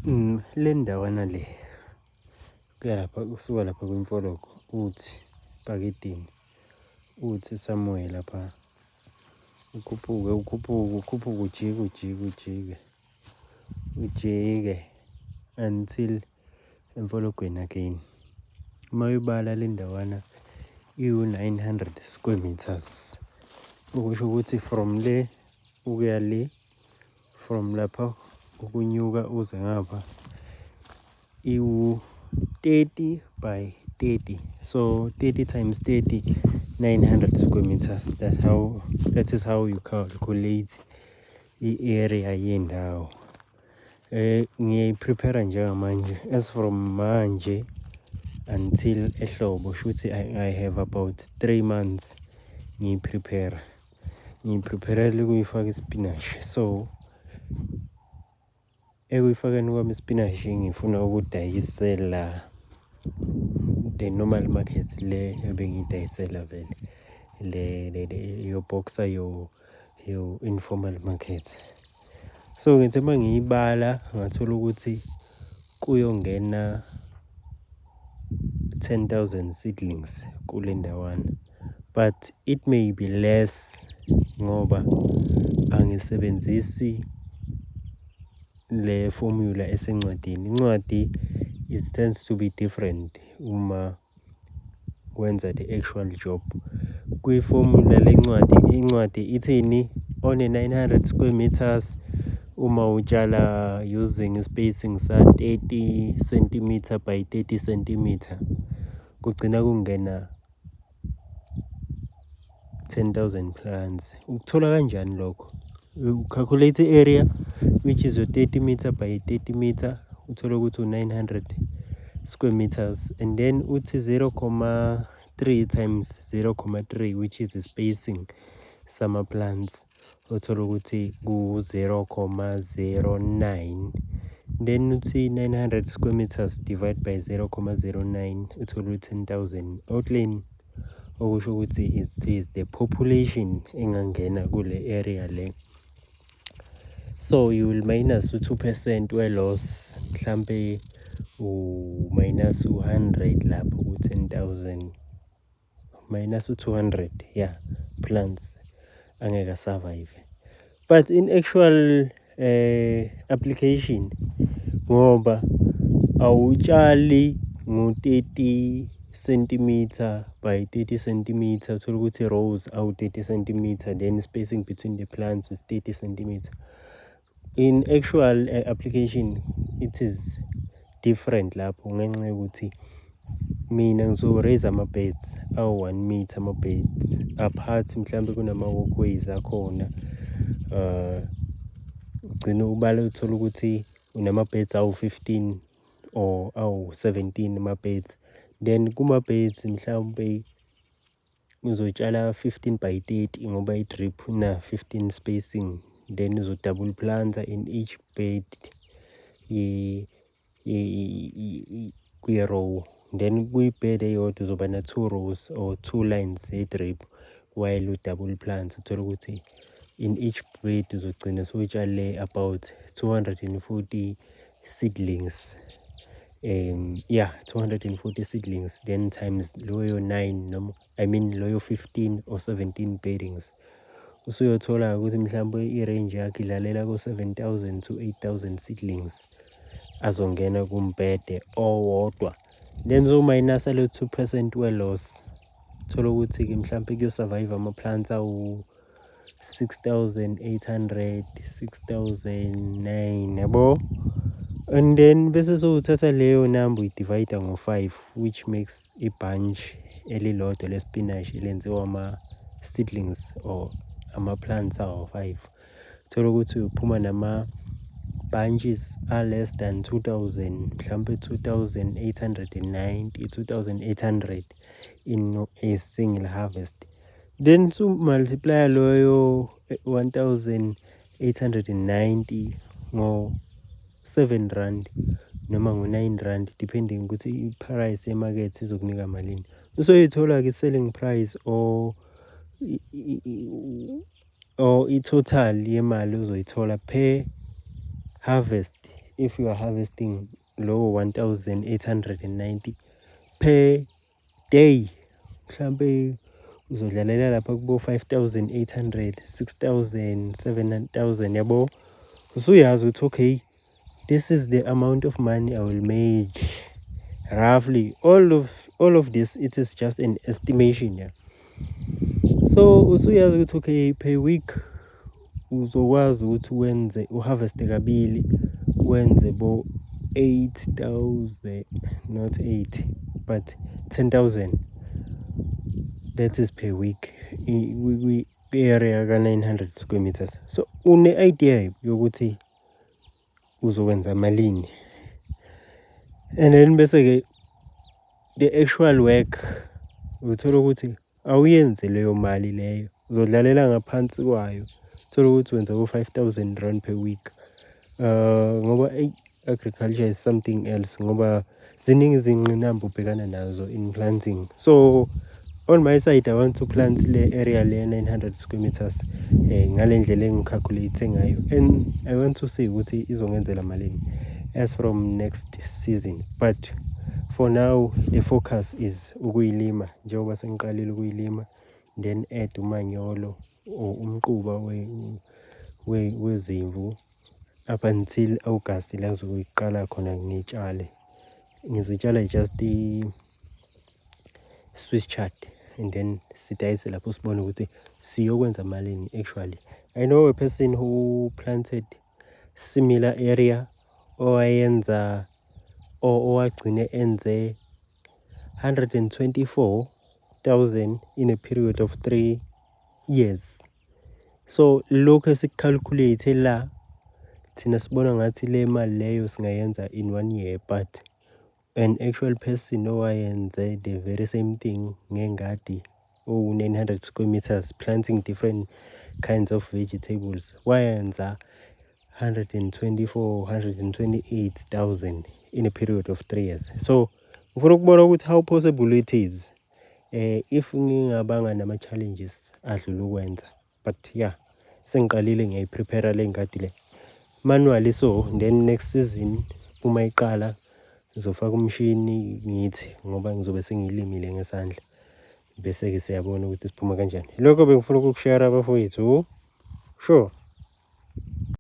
Le ndawana le kusuka lapha kwimfoloko uthi bhakidini uthi somewhere lapha ukhuphuke ujike until emfologweni again. Uma uyibala le ndawana iwu-900 square meters, okusho ukuthi from le ukuya le, from lapha ukunyuka uze ngapha iwu-30 by 30, so 30 times 30, 900 square meters. That is how you calculate i-area yendawo. Ngiyayi-prepare njengamanje, as from manje until ehlobo, shuthi I have about 3 months ngiyi-preparele ukuyifaka ispinashi. So ekuyifakeni kwami ispinashi ngifuna ukudayisela the normal market le ebengiyidayisela vele le boxer yo informal market. So ngithi uma ngiyibala ngathola ukuthi kuyongena 10,000 seedlings kule ndawana, but it may be less ngoba angisebenzisi le formula esencwadini. Incwadi it tends to be different uma wenza the actual job. Kwi-formula incwadi ithini, on a 900 square meters uma utshala using spacing sa 30 cm by 30 cm kugcina kungena 10,000 plants. Ukuthola kanjani lokho? Calculate area which is your 30 meter by 30 meter, uthola ukuthi u-900 square meters, and then uthi 0.3 times 0.3 which is the spacing sama plants, uthola ukuthi ku-0.09, then uthi 900 square meters divide by 0.09 uthola ukuthi 10,000 outline, okusho ukuthi it is the population engangena kule area le. So you will minus 2% we-loss, mhlampe minus 100 lapho ku-10,000, minus 200 plants angeka survive. But in actual application, ngoba awutshali ngo-30 cm by 30 cm, uthola ukuthi rows awu-30 cm, then spacing between the plants is 30 cm. In actual application it is different lapho, ngenxa yokuthi mina ngizo-raise ama-beds awu-1 meter, ama-beds apart mhlambe kunama-walkways akhona. Ugcina ubala uthola ukuthi unama-beds awu-15 or awu-17 ama-beds, then kuma-beds mhlawumbe uzotshala 15 by 30 ngoba i-drip na 15 spacing, then uzo-double planta in each bed kwi-row, then kwi-bed eyodwa uzoba na-2 rows or 2 lines ye-drip, while u-double plant uthola ukuthi in each bed uzogcina sowutshale about 240 seedlings. 240 seedlings, then times loyo 9 loyo 15 or 17 beddings, usuyothola ukuthi mhlawumbe i-range yakhe idlalela ku-7,000 to 8,000 seedlings azongena kumbhede owodwa. Then zo-minus lo 2% we-loss, thola ukuthi-ke mhlawumbe kuyo-survive ama-plants awu-6,800, 6,009, yabo. And then bese sowuthatha leyo number uyi-divide ngo-5, which makes i-bunch elilodwa lespinashi lenziwa ama-seedlings or ama-plants awu-5. Thola ukuthi uphuma nama-bunches a-less than 2,000, mhlawumbe 2,890, 2,800 in a single harvest. Then multiply loyo 1,890 ngo-7 rand noma ngo-9 rand, depending ukuthi i-price emakethe izokunika malini. Usoyithola-ke i-selling price or i-total yemali uzoyithola per harvest if you are harvesting low 1890 per day, mhlambe uzodlalela lapha kubo 5800, 6000, 7000 yabo. Usuyazi ukuthi okay, this is the amount of money I will make roughly. All of this, it is just an estimation, yeah. So usuyazi ukuthi okay, per week uzokwazi ukuthi wenze uharveste kabili, wenze bo 8000, not 8 but 10,000. That is per week. We area ka 900 square meters. So une idea yokuthi uzokwenza malini, and then bese ke the actual work uthola ukuthi awuyenze leyo mali leyo, uzodlalela ngaphansi kwayo, uthola ukuthi wenza ku 5000 rand per week. Ngoba agriculture is something else, ngoba ziningi izingqinamba ubhekana nazo in planting. So on my side I want to plant le area le 900 square meters ngale ndlela engicalculate ngayo, and I want to see ukuthi izongenzela malini as from next season. But for now the focus is ukuyilima, njengoba sengiqalile ukuyilima, then add umanyolo or umquba wezimvu up until August la ngizoyiqala khona ngitshale. Ngizotshala just i-Swiss chard, and then sidayise lapho sibone ukuthi siyokwenza malini actually. I know a person who planted similar area owayenza owagcine enze 124,000 in a period of 3 years. So lokho esicalculate la, thina sibona ngathi le mali leyo singayenza in 1 year, but an actual person owayenze the very same thing ngengadi 900 square meters planting different kinds of vegetables wayenza 128,000 in a period of 3 years. So ufuna ukubona ukuthi how possible it is if ngingabanga nama-challenges adlula ukwenza. But yeah, sengiqalile ngiyayiprepare le ngadi le manually. So then next season uma iqala ngizofaka umshini ngithi, ngoba ngizobe sengiyilimile ngesandla, bese-ke siyabona ukuthi siphuma kanjani. Lokho bengifuna ukukushare abafowethu. Sure.